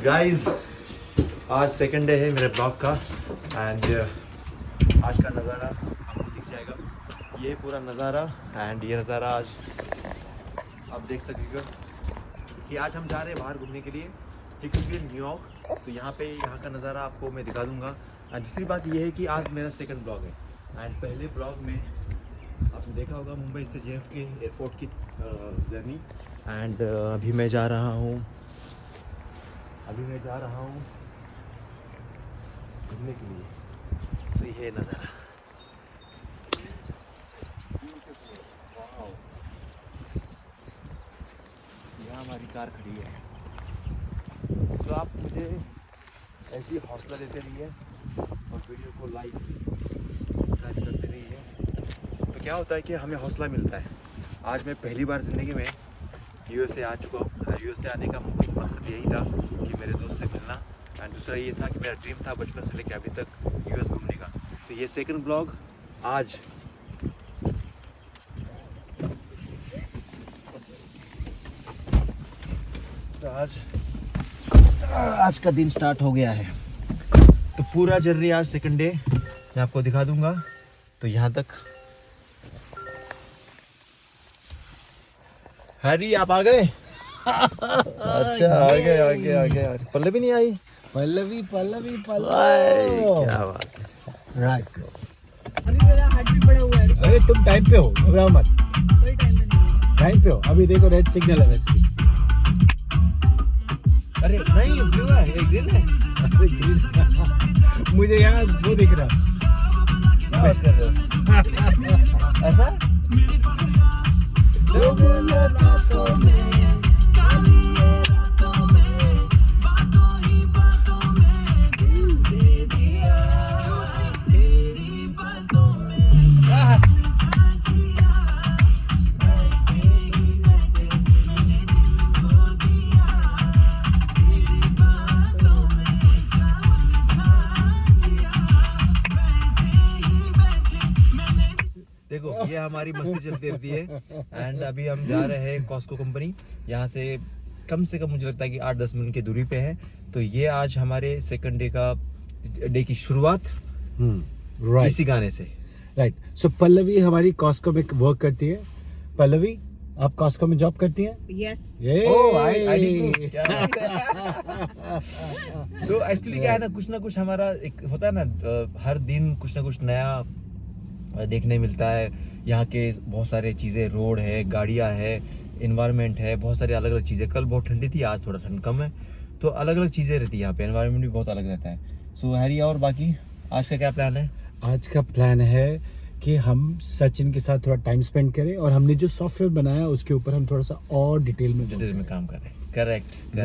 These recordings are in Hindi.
गाइस आज सेकंड डे है मेरे ब्लॉग का एंड आज का नज़ारा आपको दिख जाएगा। ये पूरा नज़ारा एंड ये नज़ारा आज आप देख सकेगा कि आज हम जा रहे हैं बाहर घूमने के लिए, ठीक है, न्यूयॉर्क। तो यहाँ का नज़ारा आपको मैं दिखा दूँगा। एंड दूसरी बात ये है कि आज मेरा सेकंड ब्लॉग है एंड पहले ब्लॉग में आपने देखा होगा मुंबई से JFK एयरपोर्ट की जर्नी। एंड अभी मैं जा रहा हूँ घूमने के लिए। सही है नज़ारा। यहाँ हमारी कार खड़ी है। तो आप मुझे ऐसी हौसला देते रहिए और वीडियो को लाइक सब्सक्राइब करते रहिए। तो क्या होता है कि हमें हौसला मिलता है। आज मैं पहली बार ज़िंदगी में USA आ चुका हूँ। USA आने का मकसद यही था कि मेरे दोस्त से मिलना एंड दूसरा ये था कि मेरा ड्रीम था बचपन से लेकर अभी तक US घूमने का। तो ये सेकंड ब्लॉग आज आज का दिन स्टार्ट हो गया है। तो पूरा जर्नी आज सेकंड डे मैं आपको दिखा दूंगा। तो यहाँ तक हैरी आप आ गए? अच्छा आ गए। पल्लवी नहीं आई? पल्लवी क्या बात है। राइट। अभी मेरा हार्ट बीट बढ़ा हुआ है। अरे तुम टाइम पे हो, घबराओ मत। कोई टाइम नहीं। टाइम पे हो। अभी देखो रेड सिग्नल है वैसे। अरे नहीं ब्लू है, ये ग्रीन है। मुझे यहाँ वो दिख रहा। क्या बात कर रहे हो? ऐसा देखो, ये हमारी मस्ती चलती रहती है। एंड अभी हम जा रहे हैं कॉस्को कंपनी। यहाँ से कम मुझे लगता है कि 8-10 मिनट की दूरी पे है। तो ये आज हमारे सेकंड डे की शुरुआत राइट इसी गाने से। राइट। सो पल्लवी हमारी कॉस्को में वर्क करती है। पल्लवी आप कॉस्को में जॉब करती हैं? यस। तो एक्चुअली क्या है ना कुछ हमारा एक होता है ना, हर दिन कुछ ना कुछ नया देखने मिलता है। यहाँ के बहुत सारे चीज़ें, रोड है, गाड़ियाँ है, इन्वायरमेंट है, बहुत सारी अलग अलग चीज़ें। कल बहुत ठंडी थी, आज थोड़ा ठंड कम है। तो अलग अलग चीज़ें रहती है यहाँ पे, एनवायरनमेंट भी बहुत अलग रहता है। सो हैरी और बाकी आज का क्या प्लान है? आज का प्लान है कि हम सचिन के साथ थोड़ा टाइम स्पेंड करें और हमने जो सॉफ्टवेयर बनाया उसके ऊपर हम थोड़ा सा और डिटेल में काम करें। करेक्ट।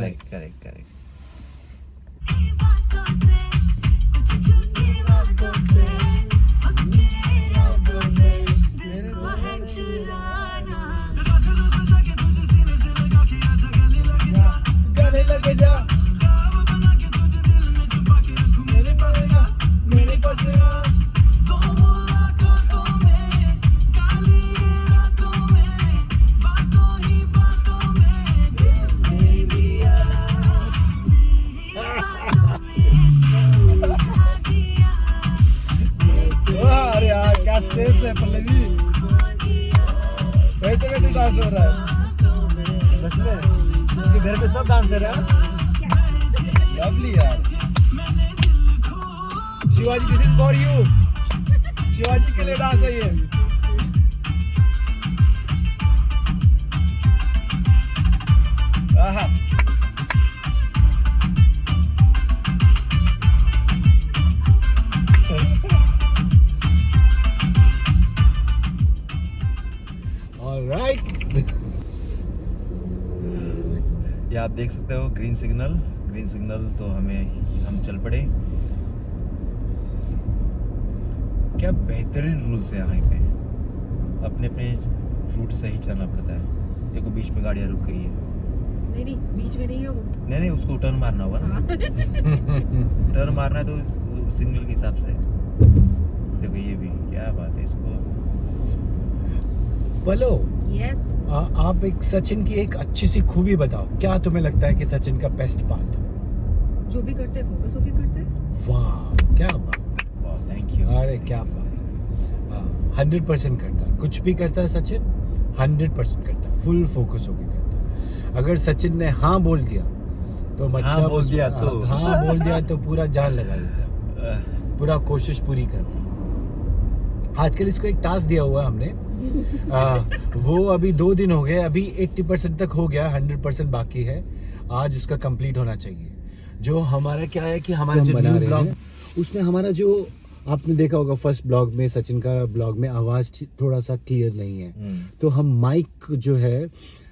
अरे यार क्या स्टेप्स है पल्लवी। बैठे डांस हो रहा है सच में। क्योंकि घर पे सब डांसर है। लवली यार। Shivaji this is for you. Shivaji के लिए डांस है ये। आहा ये आप देख सकते हो ग्रीन सिग्नल तो हम चल पड़े। क्या बेहतरीन रूल्स है यहाँ पे। अपने रूट से ही चलना पड़ता है। देखो बीच में गाड़ियाँ रुक गई है। नहीं बीच में नहीं है वो। नहीं उसको टर्न मारना होगा ना। टर्न मारना है तो सिग्नल के हिसाब से। देखो ये भी क्या बात है इसको। पलो यस आप एक सचिन की एक अच्छी सी खूबी बताओ, क्या तुम्हें लगता है कि सचिन का बेस्ट पार्ट? जो भी करते हैं फोकस होके करते हैं। वाह क्या बात, थैंक यू। अरे क्या बात है। 100% करता है, कुछ भी करता है सचिन 100% करता है, फुल फोकस होके करता है। अगर सचिन ने हाँ बोल दिया तो मतलब बोल दिया तो। हाँ बोल दिया तो पूरा जान लगा देता, पूरा कोशिश पूरी करता। आजकल इसको एक टास्क दिया हुआ है हमने, वो अभी 2 दिन हो गए, अभी 80% तक हो गया, 100% बाकी है। आज उसका कंप्लीट होना चाहिए। जो हमारा क्या है कि हमारा जो न्यू ब्लॉग, उसमें हमारा जो आपने देखा होगा फर्स्ट ब्लॉग में, सचिन का ब्लॉग में आवाज़ थोड़ा सा क्लियर नहीं है, तो हम माइक जो है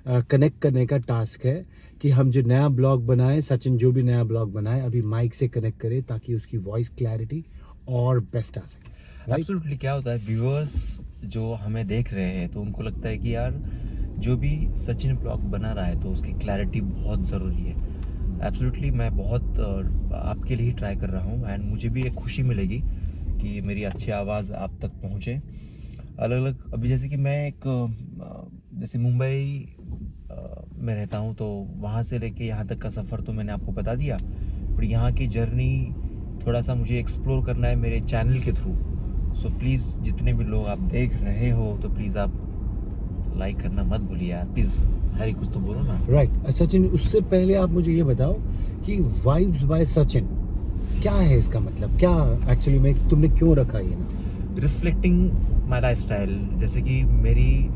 कनेक्ट करने का टास्क है कि हम जो नया ब्लॉग बनाए, सचिन जो भी नया ब्लॉग बनाए अभी माइक से कनेक्ट करे ताकि उसकी वॉइस क्लैरिटी और बेस्ट आ सके। एब्सोल्युटली। क्या होता है, व्यूअर्स जो हमें देख रहे हैं तो उनको लगता है कि यार जो भी सचिन ब्लॉग बना रहा है तो उसकी क्लैरिटी बहुत ज़रूरी है। एब्सोल्युटली, मैं बहुत आपके लिए ही ट्राई कर रहा हूँ एंड मुझे भी एक खुशी मिलेगी कि मेरी अच्छी आवाज़ आप तक पहुँचे। अलग अलग, अभी जैसे कि मैं एक जैसे मुंबई में रहता हूँ, तो वहाँ से लेके यहाँ तक का सफ़र तो मैंने आपको बता दिया, पर यहाँ की जर्नी थोड़ा सा मुझे एक्सप्लोर करना है मेरे चैनल के थ्रू। सो प्लीज़ जितने भी लोग आप देख रहे हो तो प्लीज़ आप लाइक करना मत भूलिए यार, प्लीज़। हरी कुछ तो बोलो ना। राइट सचिन, उससे पहले आप मुझे ये बताओ कि वाइब्स बाय सचिन क्या है, इसका मतलब क्या एक्चुअली में तुमने क्यों रखा ये ना? रिफ्लेक्टिंग माई लाइफ स्टाइल, जैसे कि मेरी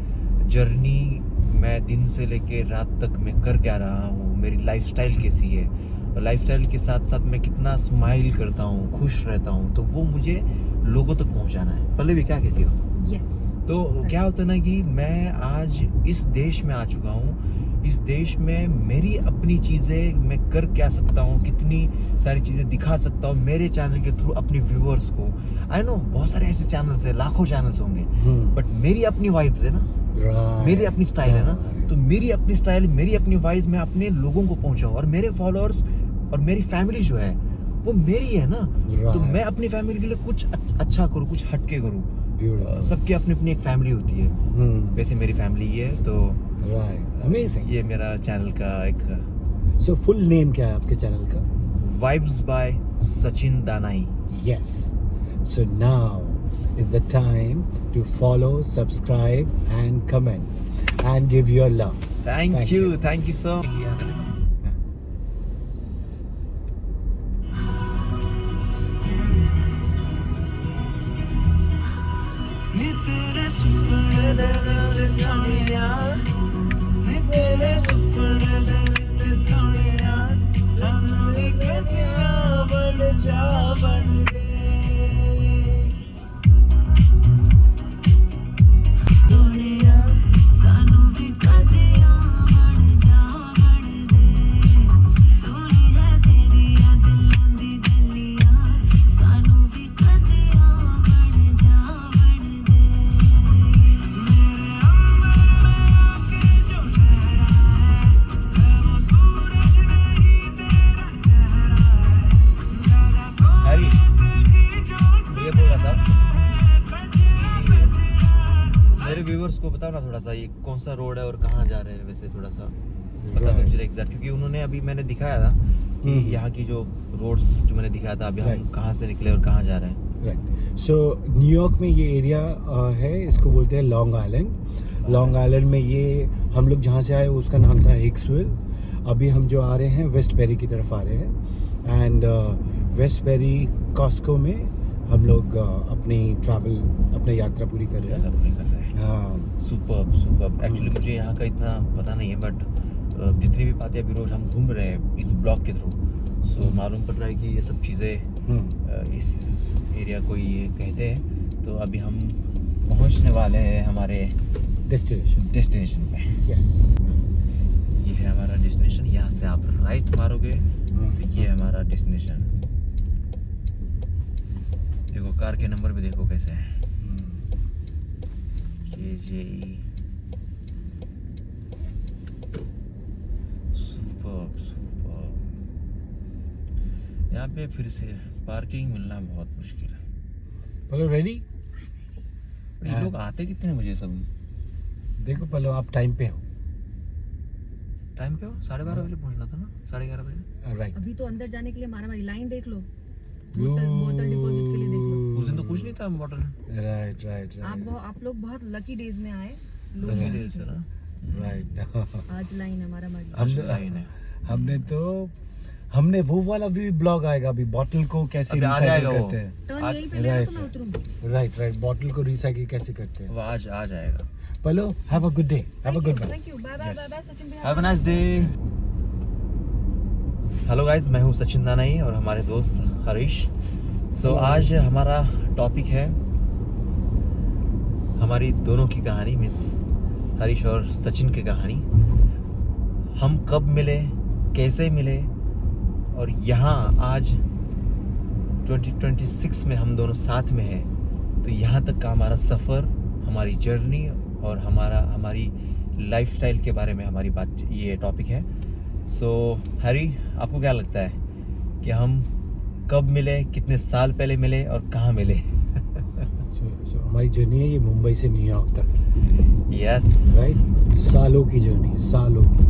जर्नी, मैं दिन से लेके रात तक मैं कर क्या रहा हूँ, मेरी लाइफ स्टाइल कैसी है, और लाइफ स्टाइल के साथ साथ मैं कितना स्माइल करता हूँ, खुश रहता हूँ, तो वो मुझे लोगों तक पहुँचाना है। पहले भी क्या कहती हो? यस। तो क्या होता है ना कि मैं आज इस देश में आ चुका हूँ, इस देश में मेरी अपनी चीज़ें मैं कर क्या सकता हूँ, कितनी सारी चीज़ें दिखा सकता हूँ मेरे चैनल के थ्रू अपने व्यूअर्स को। आई नो बहुत सारे ऐसे चैनल्स हैं, लाखों चैनल्स होंगे, बट मेरी अपनी वाइब्स है ना, मेरी अपनी स्टाइल है ना, तो मेरी अपनी स्टाइल, मेरी अपनी वाइब्स मैं अपने लोगों को पहुँचाऊँ, और मेरे फॉलोअर्स और मेरी फैमिली जो है वो मेरी है ना, तो मैं अपनी फैमिली के लिए कुछ अच्छा करूँ, कुछ हटके करूँ। सबकी अपनी अपनी एक फैमिली होती है, वैसे मेरी फैमिली ही है। तो राइट, अमेजिंग। ये मेरा चैनल का एक सो फुल नेम क्या है आपके चैनल का? Vibes by Sachin Danai. Yes, so now is the time to follow, subscribe and comment and give your love. Thank you so much. मेरे व्यूअर्स को बताओ ना थोड़ा सा, ये कौन सा रोड है और कहाँ जा रहे हैं, वैसे थोड़ा सा बता दो मुझे एग्जैक्ट, क्योंकि उन्होंने अभी मैंने दिखाया था कि यहाँ की जो रोड्स जो मैंने दिखाया था, अभी हम कहाँ से निकले और कहाँ जा रहे हैं। राइट, सो न्यूयॉर्क में ये एरिया है, इसको बोलते हैं लॉन्ग आइलैंड। लॉन्ग आइलैंड में ये हम लोग जहाँ से आए उसका नाम था हिक्सविल। अभी हम जो आ रहे हैं वेस्टबेरी की तरफ आ रहे हैं, एंड वेस्टबेरी कॉस्को में हम लोग अपनी यात्रा पूरी कर रहे हैं। हाँ, सुपर। एक्चुअली मुझे यहाँ का इतना पता नहीं है, बट जितनी भी बातें अभी रोज हम घूम रहे हैं इस ब्लॉग के थ्रू, सो मालूम पड़ रहा है कि ये सब चीज़ें इस एरिया को ये कहते हैं। तो अभी हम पहुँचने वाले हैं हमारे डेस्टिनेशन पे। यस, ये है हमारा डेस्टिनेशन। यहाँ से आप राइट मारोगे तो ये है हमारा डेस्टिनेशन। देखो कार के नंबर भी देखो कैसे है, KJE। सुपर। यहाँ पे फिर से पार्किंग मिलना बहुत मुश्किल है। पलो रेडी? ये लोग आते कितने बजे सब? देखो पलो, आप टाइम पे हो। टाइम पे हो 12:30 बजे पहुंचना था ना 11:30 बजे राइट अभी तो अंदर जाने के लिए मारा लाइन देख लो बोतल डिपॉजिट के लिए देख लो उस दिन तो कुछ नहीं था बॉटल राइट राइट आप लोग बहुत लकी डेज में आए लोग Right. busy थे। राइट आज लाइन है मारा मारी हमने लाइन है हमने वो वाला भी ब्लॉग आएगा अभी बॉटल को कैसे अभी आ रिसाइकिल जाएगा वो। करते हैं टर्न आज- यहीं पे लेना right, तो मैं उतरूंगी राइट बॉटल को रिसाइकिल कैसे करते हैं वो आज आ जाएगा पलो have a good day have a good one thank you bye bye bye bye Sachin भैया have a nice day hello guys मैं हूं सचिन दानाई और हमारे दोस्त हरीश सो आज हमारा टॉपिक है हमारी दोनों की कहानी मीन्स हरीश और सचिन की कहानी हम कब मिले कैसे मिले और यहाँ आज 2026 में हम दोनों साथ में हैं तो यहाँ तक का हमारा सफ़र हमारी जर्नी और हमारी लाइफस्टाइल के बारे में हमारी बात ये टॉपिक है सो हरी आपको क्या लगता है कि हम कब मिले कितने साल पहले मिले और कहाँ मिले So, हमारी जर्नी है ये मुंबई से न्यूयॉर्क तक यस राइट सालों की जर्नी है सालों की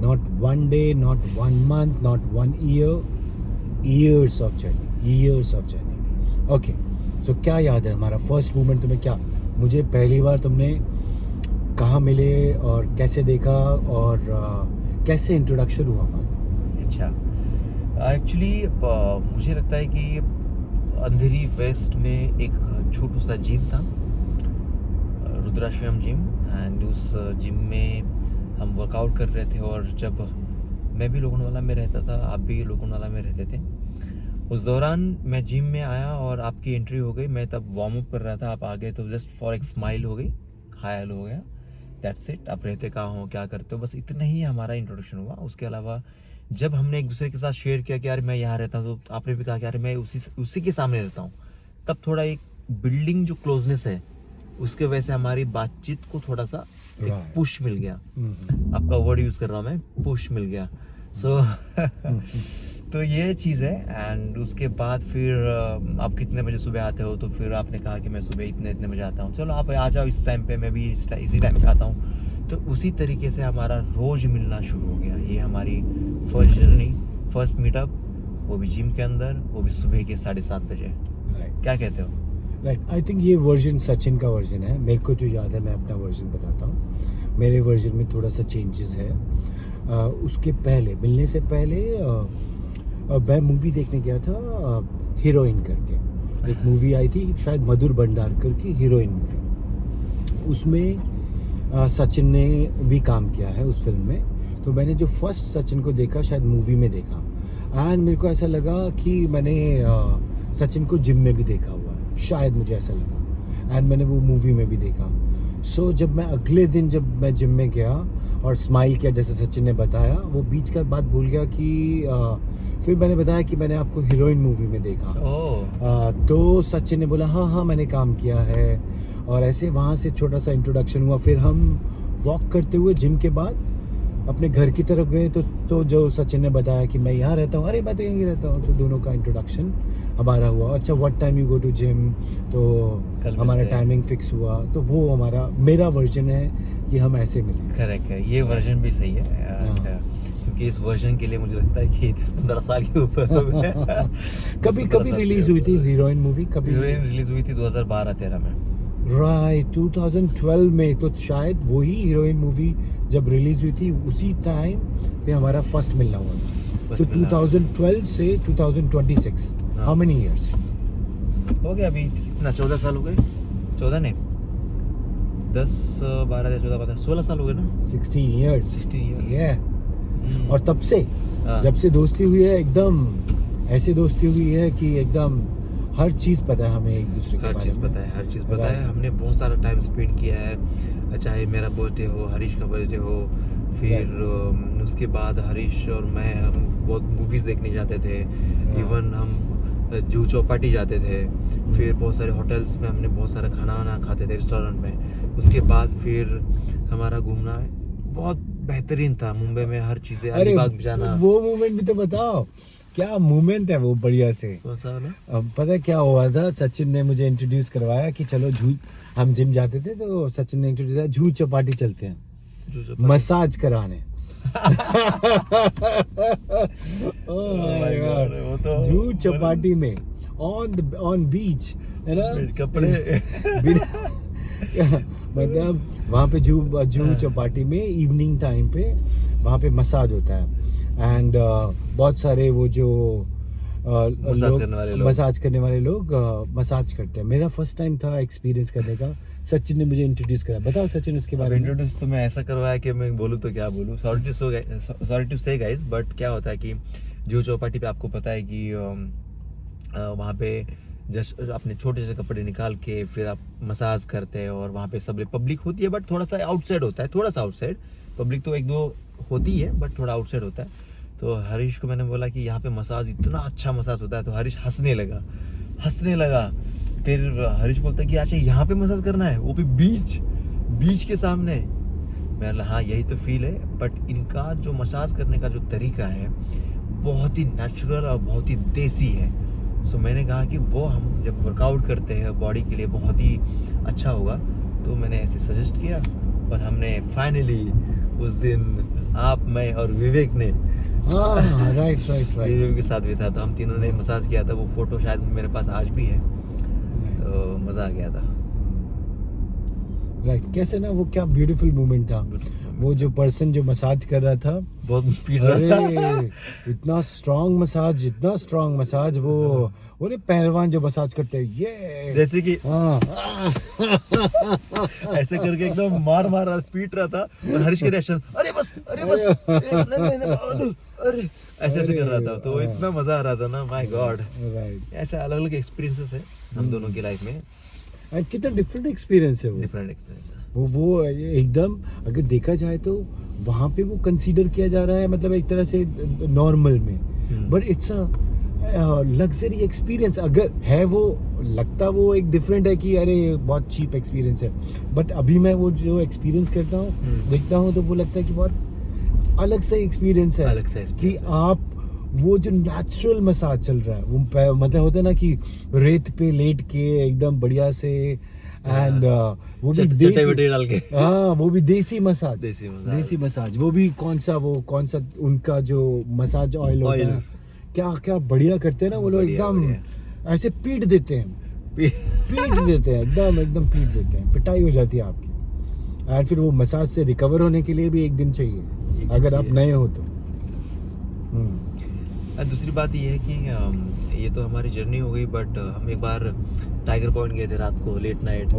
not one day not one month not one year years of journey okay so क्या याद है हमारा फर्स्ट मूवमेंट तुम्हें क्या मुझे पहली बार तुमने कहाँ मिले और कैसे देखा और कैसे इंट्रोडक्शन हुआ हमारा अच्छा एक्चुअली मुझे लगता है कि अंधेरी वेस्ट में एक छोटू सा जिम था रुद्राश्रम जिम एंड उस जिम में हम वर्कआउट कर रहे थे और जब मैं भी लोगनवाला में रहता था आप भी लोगनवाला में रहते थे उस दौरान मैं जिम में आया और आपकी एंट्री हो गई मैं तब वार्म अप कर रहा था आप आ गए तो जस्ट फॉर एक स्माइल हो गई हाय हेलो हो गया दैट्स इट आप रहते कहाँ हो क्या करते हो बस इतना ही हमारा इंट्रोडक्शन हुआ उसके अलावा जब हमने एक दूसरे के साथ शेयर किया कि यार मैं यहाँ रहता हूँ तो आपने भी कहा कि यार मैं उसी के सामने रहता हूँ तब थोड़ा एक बिल्डिंग जो क्लोजनेस है उसके वजह से हमारी बातचीत को थोड़ा सा Right. पुश मिल गया आपका वर्ड यूज कर रहा हूँ मैं पुश मिल गया सो तो ये चीज़ है एंड उसके बाद फिर आप कितने बजे सुबह आते हो तो फिर आपने कहा कि मैं सुबह इतने बजे आता हूँ चलो आप आ जाओ इस टाइम पे मैं भी इसी टाइम पे आता हूँ तो उसी तरीके से हमारा रोज मिलना शुरू हो गया ये हमारी फर्स्ट जर्नी फर्स्ट मीटअप वो भी जिम के अंदर वो भी सुबह के 7:30 बजे राइट क्या कहते हो राइट आई थिंक ये वर्जन सचिन का वर्जन है मेरे को जो याद है मैं अपना वर्जन बताता हूँ मेरे वर्जन में थोड़ा सा चेंजेस है उसके पहले मिलने से पहले मैं मूवी देखने गया था हीरोइन करके एक मूवी आई थी शायद मधुर भंडारकर की हीरोइन मूवी उसमें सचिन ने भी काम किया है उस फिल्म में तो मैंने जो फर्स्ट सचिन को देखा शायद मूवी में देखा एंड मेरे को ऐसा लगा कि मैंने सचिन को जिम में भी देखा हुआ है शायद मुझे ऐसा लगा एंड मैंने वो मूवी में भी देखा सो जब मैं अगले दिन जब मैं जिम में गया और स्माइल किया जैसे सचिन ने बताया वो बीच का बात भूल गया कि फिर मैंने बताया कि मैंने आपको हीरोइन मूवी में देखा तो सचिन ने बोला हाँ मैंने काम किया है और ऐसे वहाँ से छोटा सा इंट्रोडक्शन हुआ फिर हम वॉक करते हुए जिम के बाद अपने घर की तरफ गए तो जो सचिन ने बताया कि मैं यहाँ रहता हूँ अरे मैं तो यहीं रहता हूँ तो दोनों का इंट्रोडक्शन हमारा हुआ अच्छा what time you go to gym तो हमारा टाइमिंग फिक्स हुआ तो वो मेरा वर्जन है कि हम ऐसे मिले करेक्ट है ये वर्जन भी सही है क्योंकि इस वर्जन के लिए मुझे लगता है कि 10-15 साल के ऊपर हो गए कभी रिलीज हुई थी हीरोइन मूवी कभी हीरोइन रिलीज हुई थी 2012-13 में राइट 2012 में तो शायद वही हीरोइन मूवी जब रिलीज हुई थी उसी टाइम पे हमारा फर्स्ट मिलना हुआ था तो 2012 से 2026 हाउ मेनी इयर्स हो गया अभी कितना 14 साल हो गए 14 नहीं 10 12 14 15 16 साल हो गए ना 16 इयर्स 16 years. yeah और तब से हाँ. जब से दोस्ती हुई है एकदम ऐसे दोस्ती हुई है कि एकदम हर चीज़ पता है हमें एक दूसरे के हर बारे चीज़ में पता है हर चीज़ पता है हमने बहुत सारा टाइम स्पेंड किया है चाहे मेरा बर्थडे हो हरीश का बर्थडे हो फिर उसके बाद हरीश और मैं हम बहुत मूवीज़ देखने जाते थे इवन हम जूहू चौपाटी जाते थे फिर बहुत सारे होटल्स में हमने बहुत सारा खाना वाना खाते थे रेस्टोरेंट में उसके बाद फिर हमारा घूमना बहुत बेहतरीन था मुंबई में हर चीज़ें अलीबाग जाना वो मोमेंट भी तो बताओ क्या मोमेंट है वो बढ़िया से कौन सा वाला पता है क्या हुआ था सचिन ने मुझे इंट्रोड्यूस करवाया कि चलो हम जिम जाते थे तो सचिन ने इंट्रोड्यूस किया जूहू चौपाटी चलते हैं मसाज कराने Oh my God. वो तो जूहू चौपाटी में ऑन बीच है ना, कपड़े मतलब वहाँ पे जूहू चौपाटी में इवनिंग टाइम पे वहाँ पे मसाज होता है एंड बहुत सारे वो जो मसाज करने वाले लोग मसाज करते हैं। मेरा फर्स्ट टाइम था एक्सपीरियंस करने का, सचिन ने मुझे इंट्रोड्यूस करा। बताओ सचिन उसके बारे में। इंट्रोड्यूस तो मैं ऐसा करवाया कि मैं बोलूँ तो क्या बोलूँ, सॉरी टू से गाइस, बट क्या होता है कि जूहू चौपाटी पे आपको पता है कि वहाँ पे जस्ट अपने छोटे से कपड़े निकाल के फिर आप मसाज करते हैं और वहाँ पे सब पब्लिक होती है, बट थोड़ा सा आउटसाइड होता है, थोड़ा सा आउटसाइड। पब्लिक तो एक दो होती है बट थोड़ा आउटसाइड होता है। तो हरीश को मैंने बोला कि यहाँ पे मसाज, इतना अच्छा मसाज होता है, तो हरीश हंसने लगा। फिर हरीश बोलता है कि अच्छा यहाँ पे मसाज करना है, वो भी बीच के सामने। मैं हाँ यही तो फील है, बट इनका जो मसाज करने का जो तरीका है बहुत ही नेचुरल और बहुत ही देसी है। सो मैंने कहा कि वो हम जब वर्कआउट करते हैं बॉडी के लिए बहुत ही अच्छा होगा, तो मैंने ऐसे सजेस्ट किया। और हमने फाइनली उस दिन आप, मैं और विवेक ने राइट विवेक के साथ भी था, तो हम तीनों ने मसाज किया था। वो फोटो शायद मेरे पास आज भी है, तो मज़ा आ गया था। राइट कैसे ना, वो क्या ब्यूटीफुल मोमेंट था। वो जो पर्सन जो मसाज कर रहा था बहुत पीट रहा था। अरे इतना स्ट्रांग मसाज वो नहीं पहलवान जो मसाज करते हैं ये जैसे कि हाँ ऐसे करके एकदम मार रहा, पीट रहा था। और हरीश के रिएक्शन, अरे बस अरे ऐसे कर रहा था। तो इतना मजा आ रहा था ना, माय गॉड। राइट ऐसे अलग अलग एक्सपीरियंसेस है हम दोनों की लाइफ में। एंड कितना डिफरेंट एक्सपीरियंस है वो। डिफरेंट एक्सपीरियंस है वो एकदम, अगर देखा जाए तो वहाँ पे वो कंसीडर किया जा रहा है मतलब एक तरह से नॉर्मल में, but it's a luxury experience. अगर है वो लगता वो एक डिफरेंट है कि अरे बहुत चीप एक्सपीरियंस है, बट अभी मैं वो जो एक्सपीरियंस करता हूँ देखता हूँ तो वो लगता है कि बहुत अलग सा एक्सपीरियंस है। कि आप वो जो नेचुरल मसाज चल रहा है, वो मतलब होता है ना कि रेत पे लेट के एकदम बढ़िया से, एंड वो भी चटे डाल के, हाँ वो भी देसी मसाज। वो भी कौन सा उनका जो मसाज ऑयल होता है, क्या बढ़िया करते हैं ना वो लोग, एकदम ऐसे पीट देते हैं एकदम पीट देते हैं, पिटाई हो जाती है आपकी। एंड फिर वो मसाज से रिकवर होने के लिए भी एक दिन चाहिए अगर आप नए हो तो। दूसरी बात ये है कि ये तो हमारी जर्नी हो गई, बट हम एक बार टाइगर पॉइंट गए थे रात को, लेट नाइट।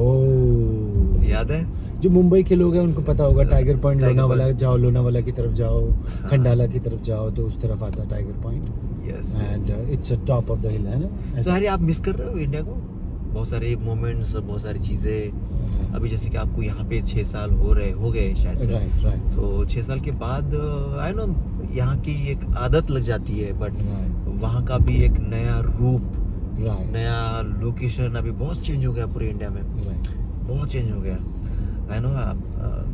याद है? जो मुंबई के लोग हैं उनको पता होगा टाइगर पॉइंट। लोनावाला की तरफ जाओ, खंडाला की तरफ जाओ तो उस तरफ आता है tiger point. Yes, and it's a top of the हिल, है ना। सारी आप मिस कर रहे हो इंडिया को, बहुत सारे मोमेंट्स, बहुत सारी चीज़ें। अभी जैसे कि आपको यहाँ पे 6 साल हो गए शायद से। राइट। तो 6 साल के बाद आई नो यहाँ की एक आदत लग जाती है, बट वहाँ का भी एक नया रूप, नया लोकेशन अभी बहुत चेंज हो गया पूरे इंडिया में। बहुत चेंज हो गया। I know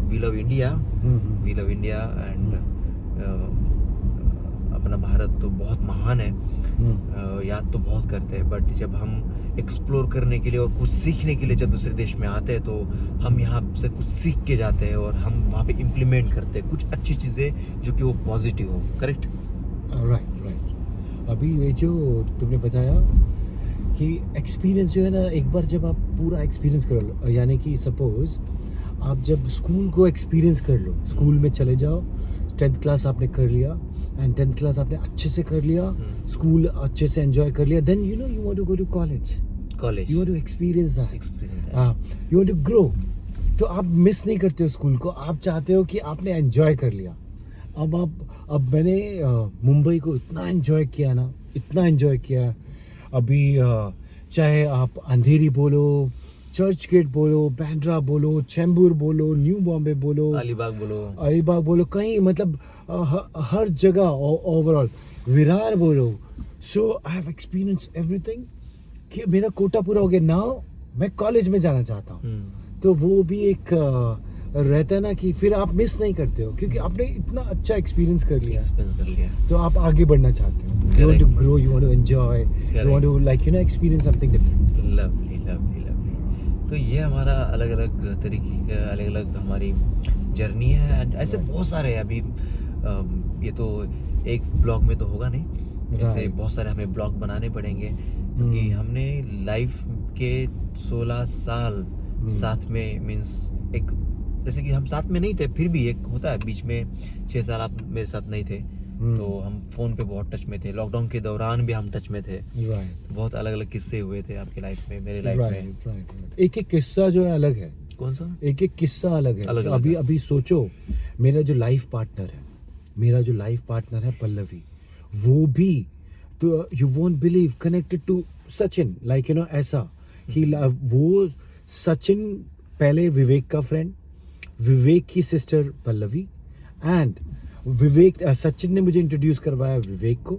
we love India and अपना भारत तो बहुत महान है, याद तो बहुत करते हैं, बट जब हम एक्सप्लोर करने के लिए और कुछ सीखने के लिए जब दूसरे देश में आते हैं तो हम यहाँ से कुछ सीख के जाते हैं और हम वहाँ पे इम्प्लीमेंट करते हैं कुछ अच्छी चीज़ें जो कि वो पॉजिटिव हो। करेक्ट? राइट। अभी ये जो तुमने बताया कि एक्सपीरियंस जो है ना, एक बार जब आप पूरा एक्सपीरियंस कर लो, यानी कि सपोज आप जब स्कूल को एक्सपीरियंस कर लो, स्कूल में चले जाओ, 10th क्लास आपने कर लिया एंड 10th क्लास आपने अच्छे से कर लिया, स्कूल अच्छे से एंजॉय कर लिया, then you want to go to college, you want to experience that, you want to grow. तो आप मिस नहीं करते हो स्कूल को, आप चाहते हो कि आपने एंजॉय कर लिया। अब मैंने मुंबई को इतना एंजॉय किया। अभी चाहे आप अंधेरी बोलो, चर्च गेट बोलो, बांद्रा बोलो, चेंबूर बोलो, न्यू बॉम्बे बोलो, अलीबाग बोलो, कहीं मतलब हर जगह ओवरऑल, विरार बोलो। सो आई हैव एक्सपीरियंस एवरीथिंग कि मेरा कोटा पूरा हो गया। नाउ मैं कॉलेज में जाना चाहता हूँ। तो वो भी एक रहता है ना कि फिर आप मिस नहीं करते हो क्योंकि आपने इतना अच्छा एक्सपीरियंस कर लिया तो आप आगे बढ़ना चाहते हो। You want to grow, you want to enjoy, you want to experience something different. Lovely. तो ये हमारा अलग अलग तरीके का अलग अलग हमारी जर्नी है एंड ऐसे बहुत सारे हैं। अभी ये तो एक ब्लॉग में तो होगा नहीं, ऐसे Right. बहुत सारे हमें ब्लॉग बनाने पड़ेंगे क्योंकि हमने लाइफ के 16 साल साथ में मीन्स एक जैसे कि हम साथ में नहीं थे, फिर भी एक होता है बीच में 6 साल आप मेरे साथ नहीं थे, तो हम फोन पे बहुत टच में थे। लॉकडाउन के दौरान भी हम टच में थे। राइट बहुत अलग अलग किस्से हुए थे आपकी लाइफ में, मेरे लाइफ में। Right right. एक एक किस्सा जो है अलग है, कौन सा? एक एक किस्सा अलग है। अलग तो अलग अभी है। अभी सोचो, मेरा जो लाइफ पार्टनर है पल्लवी, वो भी तो you won't believe connected to Sachin, like you know ऐसा कि वो सचिन पहले विवेक का फ्रेंड, विवेक की सिस्टर पल्लवी, एंड विवेक सचिन ने मुझे इंट्रोड्यूस करवाया विवेक को,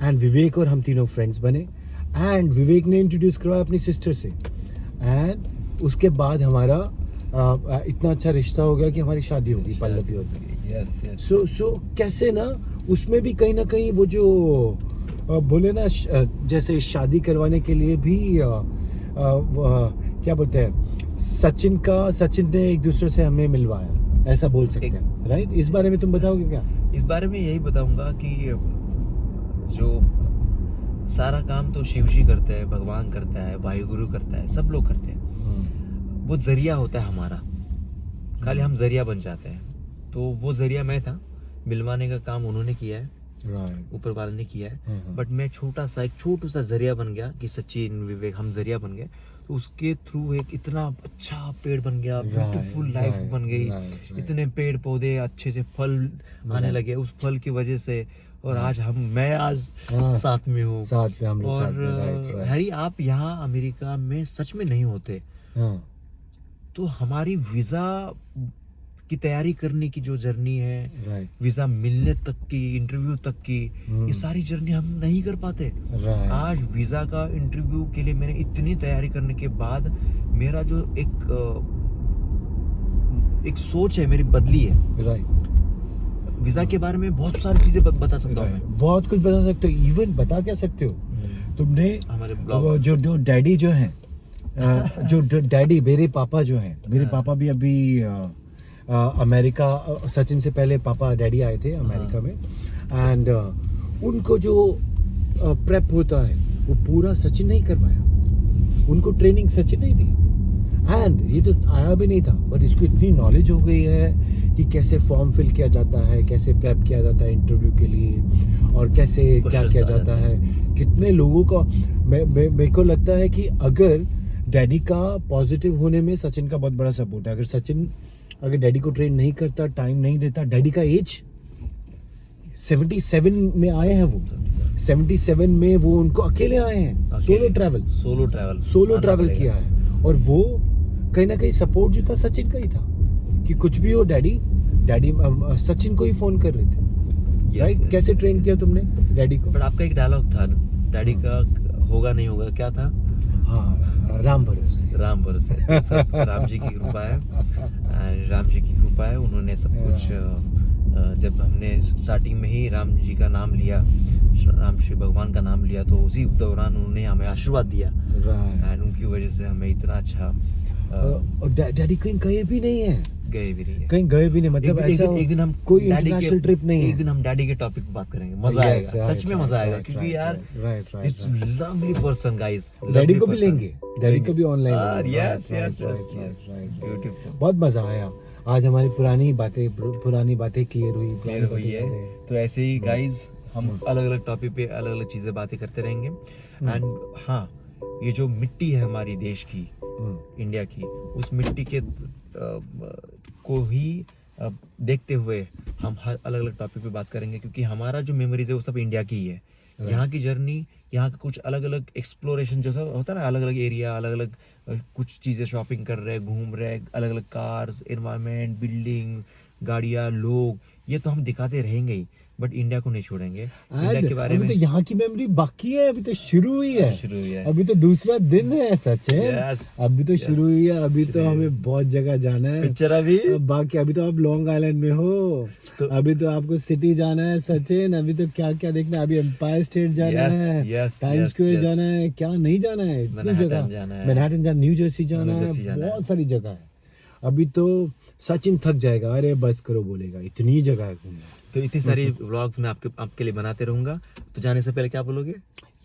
एंड विवेक और हम तीनों फ्रेंड्स बने, एंड विवेक ने इंट्रोड्यूस करवाया अपनी सिस्टर से, एंड उसके बाद हमारा इतना अच्छा रिश्ता हो गया कि हमारी शादी हो गई पल्लवी और मेरी। Yes yes. सो कैसे ना उसमें भी कहीं ना कहीं वो जो बोले ना जैसे शादी करवाने के लिए भी क्या बोलते हैं, सचिन ने एक दूसरे से हमें मिलवाया, ऐसा बोल सकते हैं, राइट? इस बारे में तुम बताओगे क्या? इस बारे में यही बताऊंगा कि जो सारा काम तो शिव जी करते हैं, भगवान करता है, वायुगुरु करता है, सब लोग करते हैं। वो जरिया होता है हमारा, खाली हम जरिया बन जाते हैं। तो वो जरिया मैं था, मिलवाने का काम उन्होंने किया है, राइट ऊपर वाले ने किया है, बट मैं छोटा सा जरिया बन गया कि सचिन विवेक हम जरिया बन गए, तो उसके थ्रू एक इतना अच्छा पेड़ बन गया, ब्यूटीफुल लाइफ बन गई, इतने पेड़ पौधे अच्छे से फल आने लगे उस फल की वजह से, और आज मैं आज साथ में हूँ, साथ में हम लोग साथ में, और राइट हैरी आप यहाँ अमेरिका में सच में नहीं होते, तो हमारी वीजा की तैयारी करने की जो जर्नी है, राइट वीजा मिलने तक की, इंटरव्यू तक की, ये सारी जर्नी हम नहीं कर पाते। राइट आज वीजा का इंटरव्यू के लिए मैंने इतनी तैयारी करने के बाद मेरा जो एक सोच है मेरी बदली है। राइट। वीजा के बारे में बहुत सारी चीजें बता सकता हूँ मैं। बहुत कुछ बता सकते हो, इवन बता क्या सकते हो तुमने हमारे वो ब्लॉग जो डैडी जो हैं, जो डैडी मेरे पापा जो हैं, मेरे पापा भी अभी अमेरिका, सचिन से पहले पापा डैडी आए थे अमेरिका में, एंड उनको जो प्रेप होता है वो पूरा सचिन नहीं करवाया, उनको ट्रेनिंग सचिन नहीं दी, एंड ये तो आया भी नहीं था, बट इसको इतनी नॉलेज हो गई है कि कैसे फॉर्म फिल किया जाता है, कैसे प्रेप किया जाता है इंटरव्यू के लिए, और कैसे क्या किया जाता है, कितने लोगों का। मेरे को लगता है कि अगर डैडी का पॉजिटिव होने में सचिन का बहुत बड़ा सपोर्ट है। अगर डैडी को ट्रेन नहीं करता, टाइम नहीं देता, डैडी का एज 77 में आए हैं वो, 77 में वो उनको अकेले आए हैं, सोलो ट्रैवल किया है, और वो कहीं ना कहीं सपोर्ट जो था सचिन का ही था कि कुछ भी हो डैडी सचिन को ही फोन कर रहे थे, राइट? कैसे ट्रेन किया तुमने डैडी को? बट आपका एक डायलॉग था डैडी का, होगा नहीं होगा, क्या था? हाँ, राम भरोसे सब राम जी की कृपा है, राम जी की कृपा है। उन्होंने सब कुछ, जब हमने स्टार्टिंग में ही राम जी का नाम लिया, राम श्री भगवान का नाम लिया, तो उसी दौरान उन्होंने हमें आशीर्वाद दिया, एंड उनकी वजह से हमें इतना अच्छा। और डैडी कहीं गए भी नहीं है, कहीं गए भी नहीं, मतलब ऐसा एक दिन हम कोई इंटरनेशनल ट्रिप नहीं है। एक दिन हम डैडी के टॉपिक पे बात करेंगे, मजा आएगा, सच में मजा आएगा, क्योंकि यार it's lovely person guys. Daddy को भी लेंगे, डैडी को भी online. Yes yes yes, beautiful, बहुत मजा आया। आज हमारी पुरानी बातें क्लियर हुई है। तो ऐसे ही गाइस हम अलग अलग टॉपिक पे अलग अलग चीजें बातें करते रहेंगे। एंड हाँ, ये जो मिट्टी है हमारी देश की, इंडिया की, उस मिट्टी के को ही देखते हुए हम हर अलग अलग टॉपिक पे बात करेंगे, क्योंकि हमारा जो मेमोरीज है वो सब इंडिया की ही है। यहाँ की जर्नी, यहाँ का कुछ अलग अलग एक्सप्लोरेशन जो सब होता है ना, अलग अलग एरिया, अलग अलग कुछ चीज़ें शॉपिंग कर रहे हैं, घूम रहे हैं, अलग अलग कार्स, एनवायरनमेंट, बिल्डिंग, गाड़ियाँ, लोग, ये तो हम दिखाते रहेंगे ही, बट इंडिया को नहीं छोड़ेंगे। इंडिया के बारे में तो यहाँ की मेमोरी बाकी है, अभी तो शुरू हुई है, अभी तो दूसरा दिन है सचिन, अभी तो शुरू हुई है, अभी तो हमें बहुत जगह जाना है। पिक्चर अभी बाकी, अभी तो आप लॉन्ग आइलैंड में हो, अभी तो आपको सिटी जाना है सचिन, अभी तो क्या क्या देखना है, अभी एम्पायर स्टेट जाना है, टाइम्स स्क्वायर जाना है, क्या नहीं जाना है, इतनी जगह, मैनहट्टन जाना, न्यू जर्सी जाना है, बहुत सारी जगह है। अभी तो सचिन थक जाएगा, अरे बस करो बोलेगा, इतनी जगह है घूमने। तो इतनी सारी व्लॉग्स मैं आपके लिए बनाते रहूंगा। तो जाने से पहले क्या बोलोगे?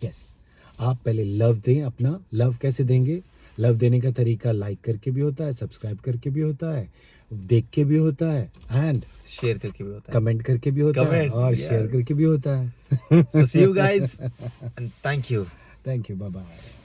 यस, आप पहले लव दें अपना। लव कैसे देंगे? लव देने का तरीका लाइक करके भी होता है, सब्सक्राइब करके भी होता है, देख के भी होता है, एंड शेयर करके भी होता है, कमेंट करके भी होता है, Comment, और yeah. शेयर करके भी होता है। So see you guys and thank you. Thank you, bye bye.